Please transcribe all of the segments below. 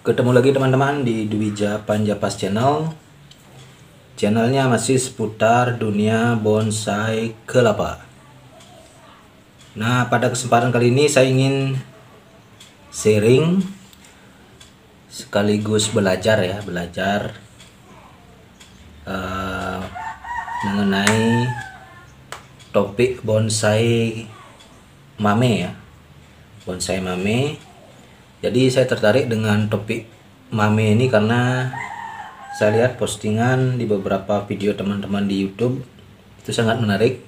Ketemu lagi teman-teman di Dwija Panjapas Channel. Channelnya masih seputar dunia bonsai kelapa. Nah, pada kesempatan kali ini saya ingin sharing sekaligus belajar mengenai topik bonsai mame ya. Bonsai mame. Jadi saya tertarik dengan topik mame ini karena saya lihat postingan di beberapa video teman-teman di YouTube itu sangat menarik,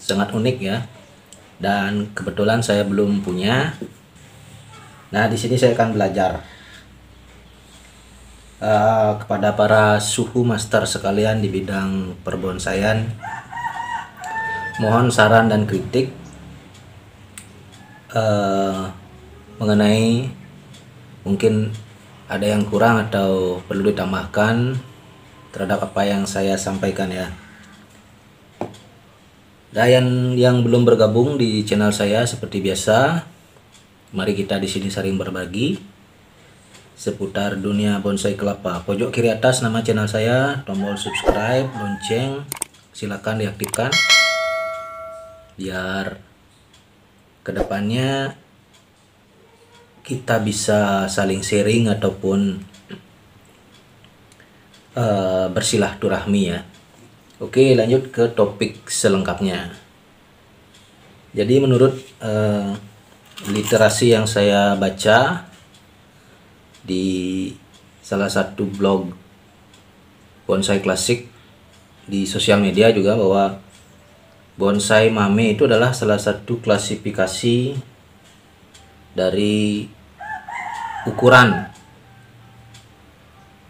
sangat unik ya. Dan kebetulan saya belum punya. Nah, di sini saya akan belajar kepada para suhu master sekalian di bidang perbonsaian. Mohon saran dan kritik mengenai mungkin ada yang kurang atau perlu ditambahkan terhadap apa yang saya sampaikan ya. Dan yang belum bergabung di channel saya seperti biasa, mari kita di sini saling berbagi seputar dunia bonsai kelapa. Pojok kiri atas nama channel saya, tombol subscribe, lonceng silakan diaktifkan biar kedepannya kita bisa saling sharing ataupun bersilaturahmi ya. Oke, lanjut ke topik selengkapnya. Jadi menurut literasi yang saya baca di salah satu blog bonsai klasik di sosial media juga, bahwa bonsai mame itu adalah salah satu klasifikasi dari ukuran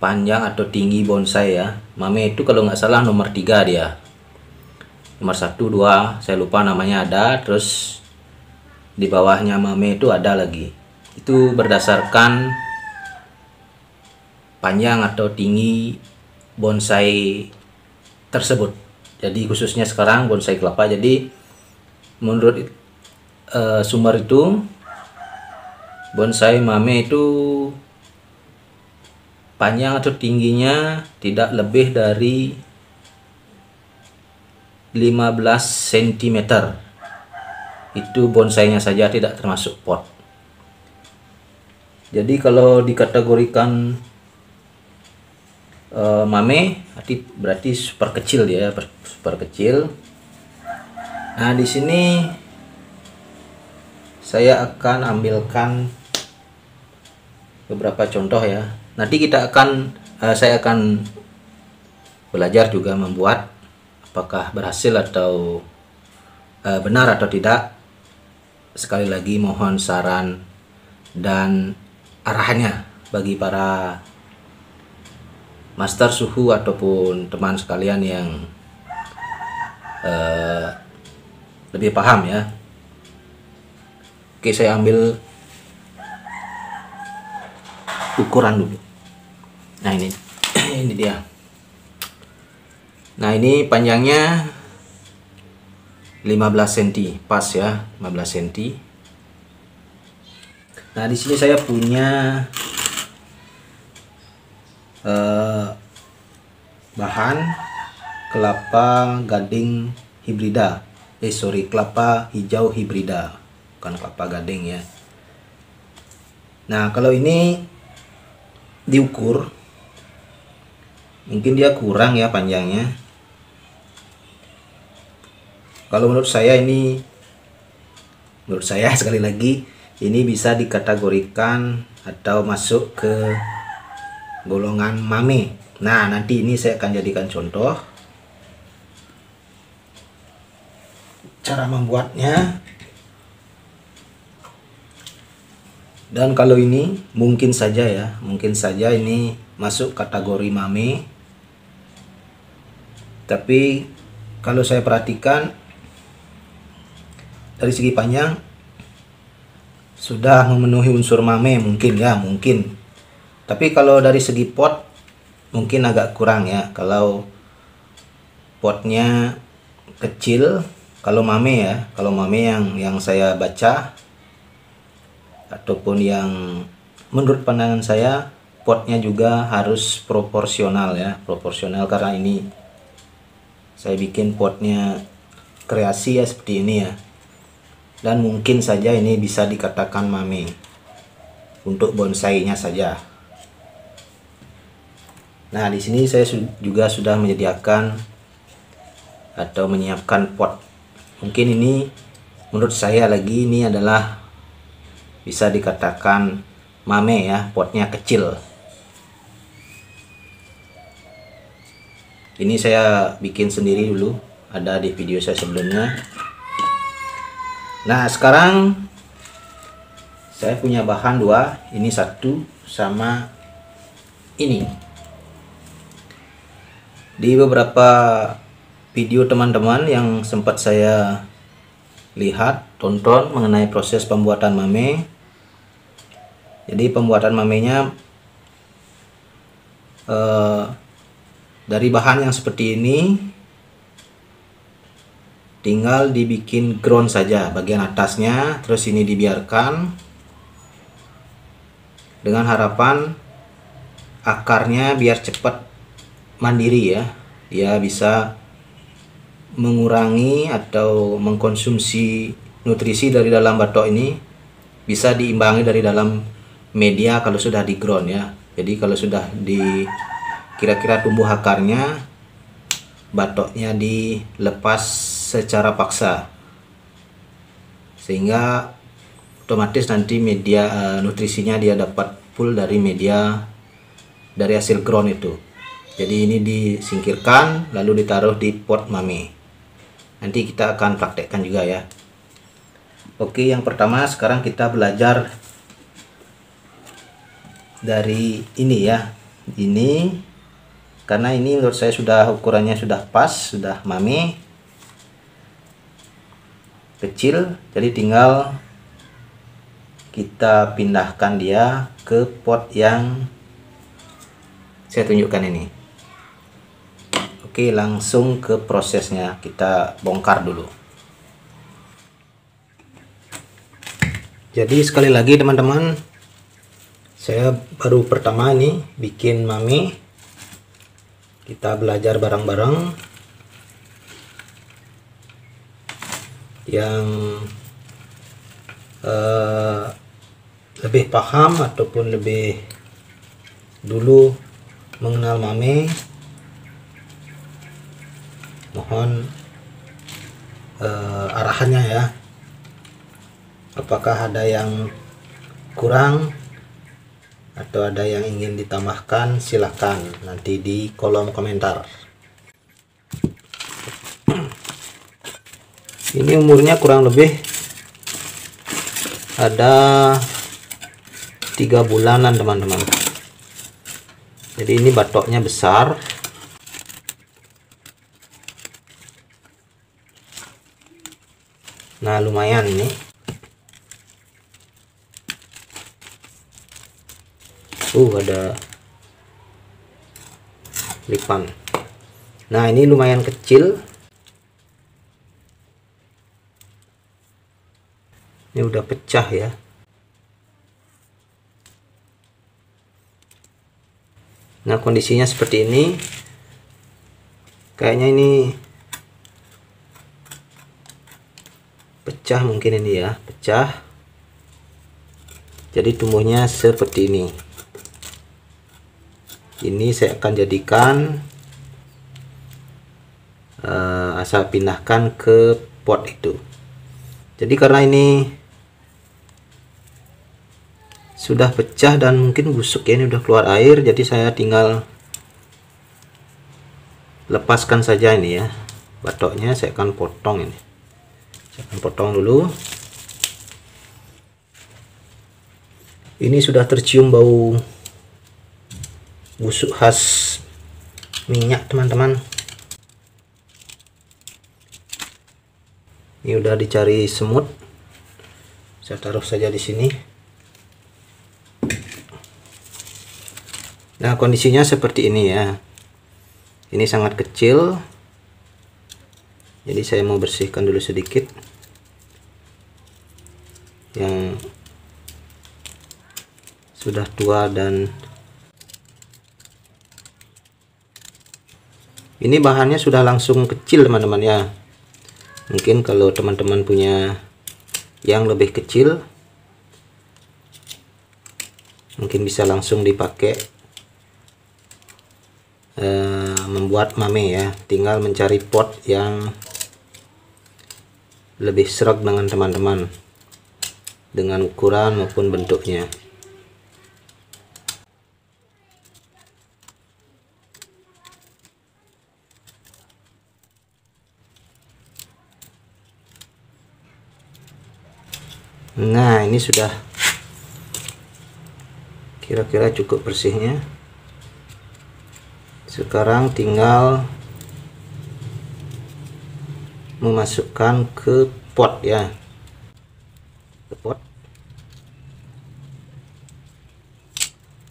panjang atau tinggi bonsai ya. Mame itu kalau nggak salah nomor 3 dia. Nomor 1, 2, saya lupa namanya ada. Terus di bawahnya mame itu ada lagi. Itu berdasarkan panjang atau tinggi bonsai tersebut. Jadi khususnya sekarang bonsai kelapa. Jadi menurut sumber itu bonsai mame itu panjang atau tingginya tidak lebih dari 15 cm. Itu bonsainya saja, tidak termasuk pot. Jadi kalau dikategorikan mame berarti super kecil dia, super kecil. Nah, di sini saya akan ambilkan beberapa contoh ya. Nanti saya akan belajar juga membuat, apakah berhasil atau benar atau tidak. Sekali lagi mohon saran dan arahannya bagi para master suhu ataupun teman sekalian yang lebih paham ya. Oke, saya ambil ukuran dulu. Nah, ini ini dia. Nah, ini panjangnya 15 cm, pas ya, 15 cm. Nah, di sini saya punya bahan kelapa gading hibrida. Kelapa hijau hibrida, bukan kelapa gading ya. Nah, kalau ini diukur mungkin dia kurang ya panjangnya. Kalau menurut saya sekali lagi ini bisa dikategorikan atau masuk ke golongan mame. Nah, nanti ini saya akan jadikan contoh cara membuatnya. Dan kalau ini mungkin saja ini masuk kategori mame. Tapi kalau saya perhatikan dari segi panjang sudah memenuhi unsur mame, mungkin. Tapi kalau dari segi pot mungkin agak kurang ya. Kalau potnya kecil, kalau mame yang saya baca ataupun yang menurut pandangan saya potnya juga harus proporsional ya, proporsional, karena ini saya bikin potnya kreasi ya, seperti ini ya. Dan mungkin saja ini bisa dikatakan mame untuk bonsainya saja. Nah, di sini saya juga sudah menyediakan atau menyiapkan pot. Mungkin ini menurut saya lagi ini adalah bisa dikatakan mame ya, potnya kecil. Ini saya bikin sendiri dulu, ada di video saya sebelumnya. Nah, sekarang saya punya bahan dua, ini satu sama ini. Di beberapa video teman-teman yang sempat saya lihat, tonton mengenai proses pembuatan mame. Jadi pembuatan mamenya dari bahan yang seperti ini, tinggal dibikin ground saja bagian atasnya, terus ini dibiarkan dengan harapan akarnya biar cepat mandiri ya, dia bisa mengurangi atau mengkonsumsi nutrisi dari dalam batok ini, bisa diimbangi dari dalam media kalau sudah di ground ya. Jadi kalau sudah di kira-kira tumbuh akarnya, batoknya dilepas secara paksa, sehingga otomatis nanti media nutrisinya dia dapat full dari media dari hasil ground itu. Jadi ini disingkirkan lalu ditaruh di pot mame. Nanti kita akan praktekkan juga ya. Oke, yang pertama sekarang kita belajar dari ini ya. Ini karena ini menurut saya sudah ukurannya sudah pas, sudah mame kecil, jadi tinggal kita pindahkan dia ke pot yang saya tunjukkan ini. Oke, langsung ke prosesnya, kita bongkar dulu. Jadi sekali lagi teman-teman, saya baru pertama ini bikin mame. Kita belajar bareng-bareng. Yang lebih paham ataupun lebih dulu mengenal mame, mohon arahannya ya. Apakah ada yang kurang atau ada yang ingin ditambahkan, silahkan nanti di kolom komentar. Ini umurnya kurang lebih ada 3 bulanan teman-teman. Jadi ini batoknya besar. Nah, lumayan ini. Ada lipan. Nah, ini lumayan kecil. Ini udah pecah ya. Nah, kondisinya seperti ini. Kayaknya ini pecah, mungkin ini ya, pecah. Jadi tumbuhnya seperti ini. Ini saya akan jadikan asal pindahkan ke pot itu. Jadi karena ini sudah pecah dan mungkin busuk ya, ini udah keluar air, jadi saya tinggal lepaskan saja ini ya. Batoknya saya akan potong ini. Saya akan potong dulu. Ini sudah tercium bau busuk khas minyak teman-teman. Ini udah dicari semut. Saya taruh saja di sini. Nah, kondisinya seperti ini ya. Ini sangat kecil. Jadi saya mau bersihkan dulu sedikit. Yang sudah tua dan Ini bahannya sudah langsung kecil teman-teman ya. Mungkin kalau teman-teman punya yang lebih kecil, mungkin bisa langsung dipakai membuat mame ya. Tinggal mencari pot yang lebih serak dengan teman-teman, dengan ukuran maupun bentuknya. Nah, ini sudah kira-kira cukup bersihnya. Sekarang tinggal memasukkan ke pot ya, ke pot.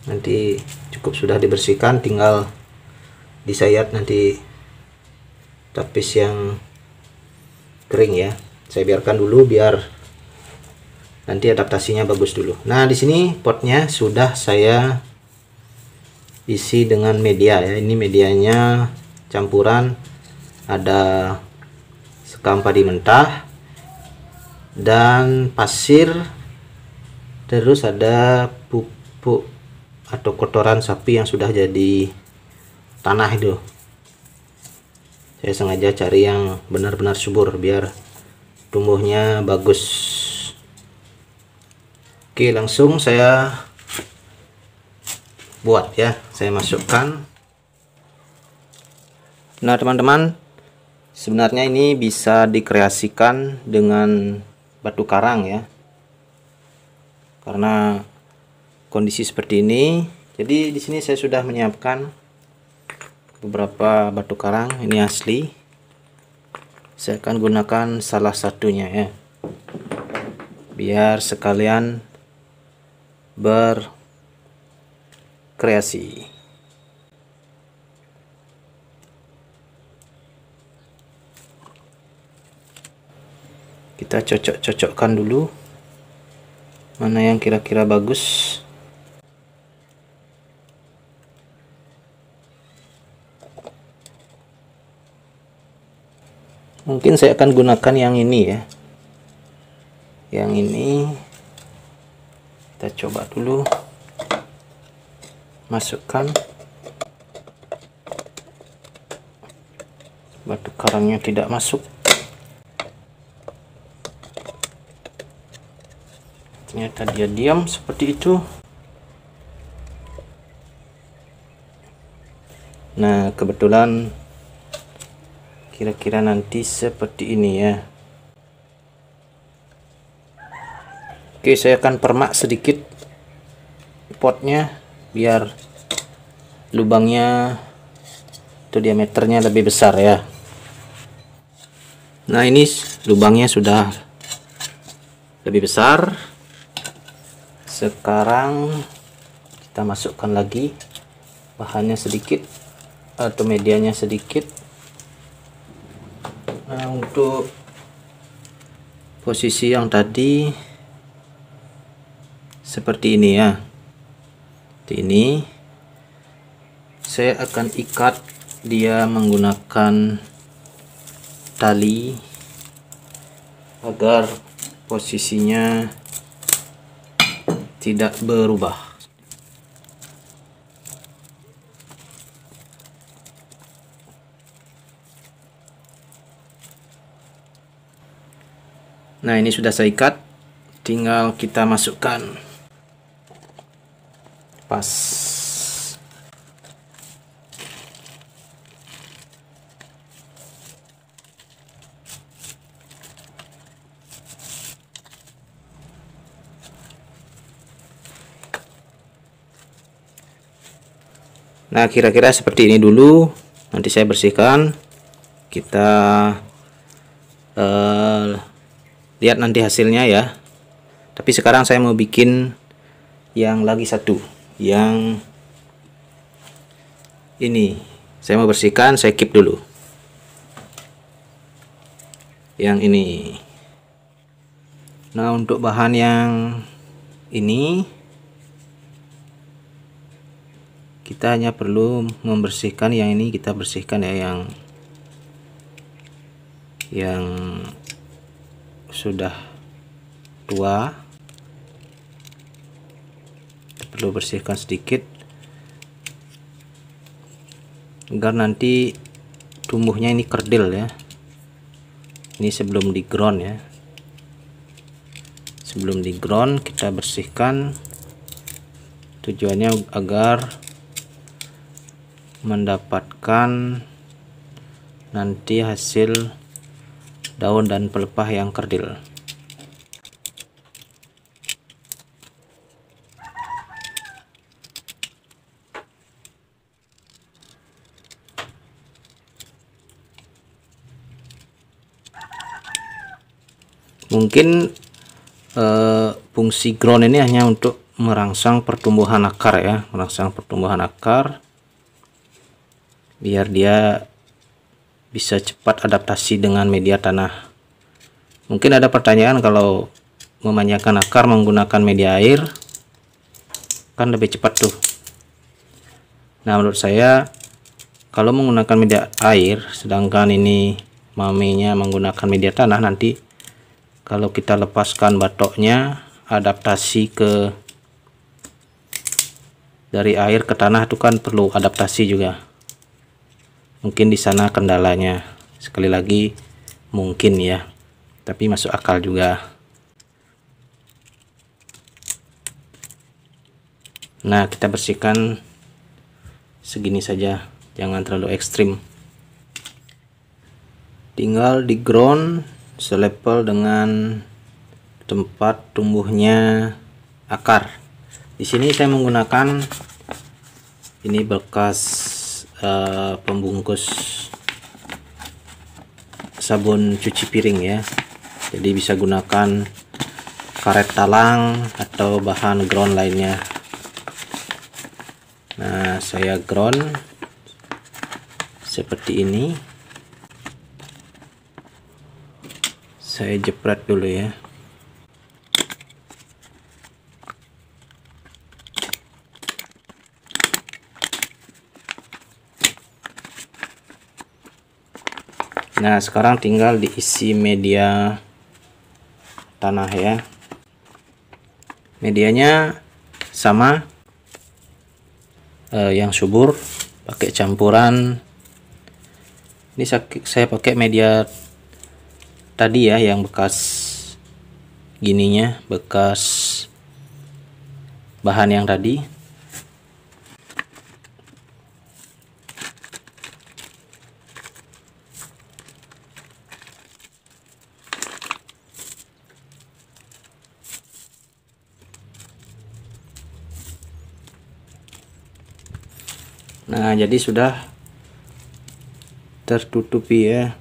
Nanti cukup sudah dibersihkan, tinggal disayat nanti tapis yang kering ya. Saya biarkan dulu biar nanti adaptasinya bagus dulu. Nah, di sini potnya sudah saya isi dengan media ya. Ini medianya campuran, ada sekam padi mentah dan pasir, terus ada pupuk atau kotoran sapi yang sudah jadi tanah itu. Saya sengaja cari yang benar-benar subur biar tumbuhnya bagus. Oke, langsung saya buat ya. Saya masukkan. Nah teman-teman, sebenarnya ini bisa dikreasikan dengan batu karang ya, karena kondisi seperti ini. Jadi di sini saya sudah menyiapkan beberapa batu karang. Ini asli. Saya akan gunakan salah satunya ya, biar sekalian berkreasi. Kita cocok-cocokkan dulu mana yang kira-kira bagus. Mungkin saya akan gunakan yang ini ya. Yang ini kita coba dulu, masukkan. Batu karangnya tidak masuk, ternyata dia diam seperti itu. Nah kebetulan kira-kira nanti seperti ini ya. Oke, saya akan permak sedikit potnya biar lubangnya itu diameternya lebih besar ya. Nah ini lubangnya sudah lebih besar. Sekarang kita masukkan lagi bahannya sedikit atau medianya sedikit. Nah untuk posisi yang tadi seperti ini ya. Ini saya akan ikat dia menggunakan tali agar posisinya tidak berubah. Nah ini sudah saya ikat, tinggal kita masukkan. Pas. Nah kira-kira seperti ini dulu. Nanti saya bersihkan. Kita lihat nanti hasilnya ya. Tapi sekarang saya mau bikin yang lagi satu, yang ini saya mau bersihkan. Saya keep dulu yang ini. Nah untuk bahan yang ini Kita hanya perlu membersihkan yang ini, kita bersihkan ya, yang sudah tua. Kita perlu bersihkan sedikit agar nanti tumbuhnya ini kerdil ya. Ini sebelum di ground ya, sebelum di ground kita bersihkan, tujuannya agar mendapatkan nanti hasil daun dan pelepah yang kerdil. Mungkin fungsi ground ini hanya untuk merangsang pertumbuhan akar ya, merangsang pertumbuhan akar biar dia bisa cepat adaptasi dengan media tanah. Mungkin ada pertanyaan, kalau memanjakan akar menggunakan media air kan lebih cepat tuh. Nah, menurut saya kalau menggunakan media air, sedangkan ini mamenya menggunakan media tanah, nanti kalau kita lepaskan batoknya, adaptasi dari air ke tanah itu kan perlu adaptasi juga. Mungkin di sana kendalanya. Sekali lagi mungkin ya, tapi masuk akal juga. Nah, kita bersihkan segini saja, jangan terlalu ekstrim. Tinggal di ground selevel dengan tempat tumbuhnya akar. Di sini saya menggunakan ini bekas pembungkus sabun cuci piring ya, jadi bisa gunakan karet talang atau bahan ground lainnya. Nah, saya ground seperti ini, saya jepret dulu ya. Nah, sekarang tinggal diisi media tanah ya. Medianya sama, yang subur, pakai campuran. Ini saya pakai media tadi ya, yang bekas gininya, bekas bahan yang tadi. Nah, jadi sudah tertutupi ya,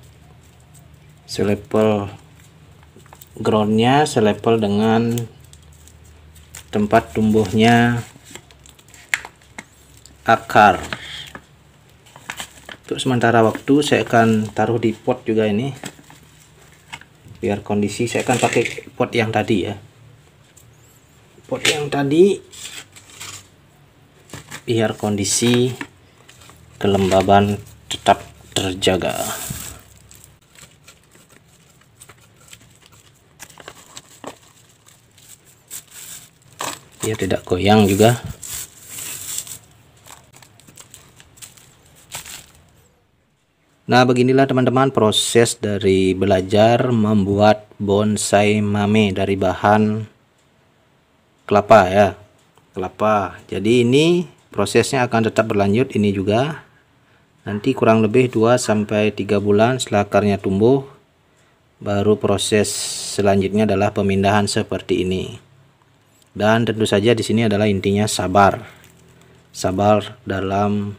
selevel groundnya selevel dengan tempat tumbuhnya akar. Untuk sementara waktu saya akan taruh di pot juga ini, biar kondisi. Saya akan pakai pot yang tadi ya, pot yang tadi, biar kondisi kelembaban tetap terjaga. Dia tidak goyang juga. Nah, beginilah teman-teman proses dari belajar membuat bonsai mame dari bahan kelapa ya, kelapa. Jadi ini prosesnya akan tetap berlanjut ini juga. Nanti kurang lebih 2-3 bulan setelah akarnya tumbuh, baru proses selanjutnya adalah pemindahan seperti ini. Dan tentu saja di sini adalah intinya sabar. Sabar dalam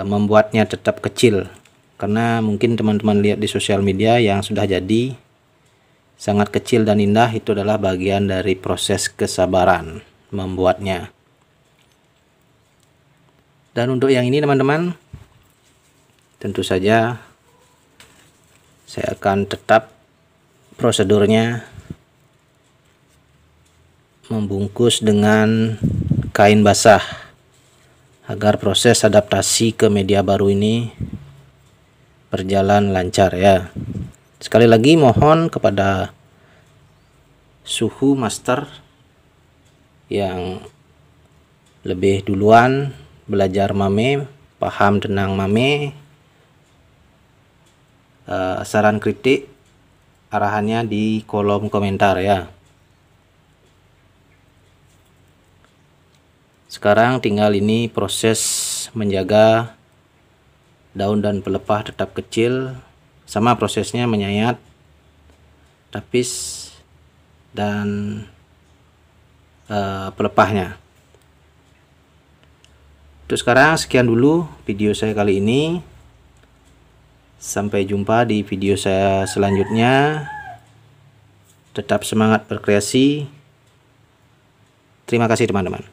membuatnya tetap kecil. Karena mungkin teman-teman lihat di sosial media yang sudah jadi sangat kecil dan indah, itu adalah bagian dari proses kesabaran membuatnya. Dan untuk yang ini teman-teman, tentu saja saya akan tetap prosedurnya membungkus dengan kain basah agar proses adaptasi ke media baru ini berjalan lancar ya. Sekali lagi mohon kepada suhu master yang lebih duluan belajar MAME, paham tentang MAME, saran kritik arahannya di kolom komentar ya. Sekarang tinggal ini proses menjaga daun dan pelepah tetap kecil, sama prosesnya menyayat, tapis, dan pelepahnya. Untuk sekarang sekian dulu video saya kali ini. Sampai jumpa di video saya selanjutnya. Tetap semangat berkreasi. Terima kasih teman-teman.